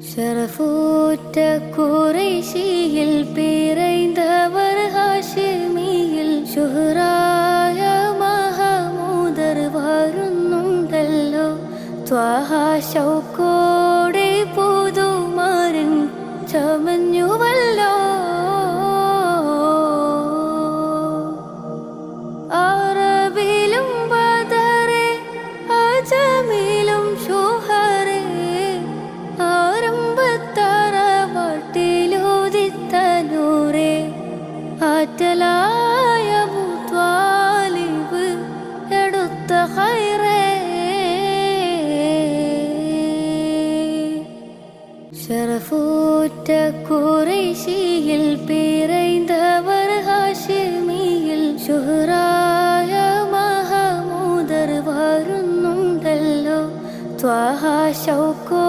ഷറഫൂറ്റ ഖുറൈശിയിൽ പിറந்தവർ ഹാഷിമിയിൽ ശുഹ്റായ മഹമൂദർ വരുന്നുണ്ടല്ലോ. ത്വാഹ ശൗക്കോടെ പുതുമാരൻ ചമഞ്ഞുവല്ലോ. അറബിലും ബദറെ അജമിലും ശുഹറേ ആരംഭത്തറവാട്ടിലുദിത്തനൂറേ ആറ്റലായ മുത്വാലിബ് എടുത്ത ഖൈറേ. ഷറഫൂറ്റ ഖുറൈശിയിൽ പിറന്തവർ ഹാഷിമിയിൽ ശുഹ്റായ മഹമൂദർ വരുന്നുണ്ടല്ലോ. ത്വാഹ ശൗക്കോ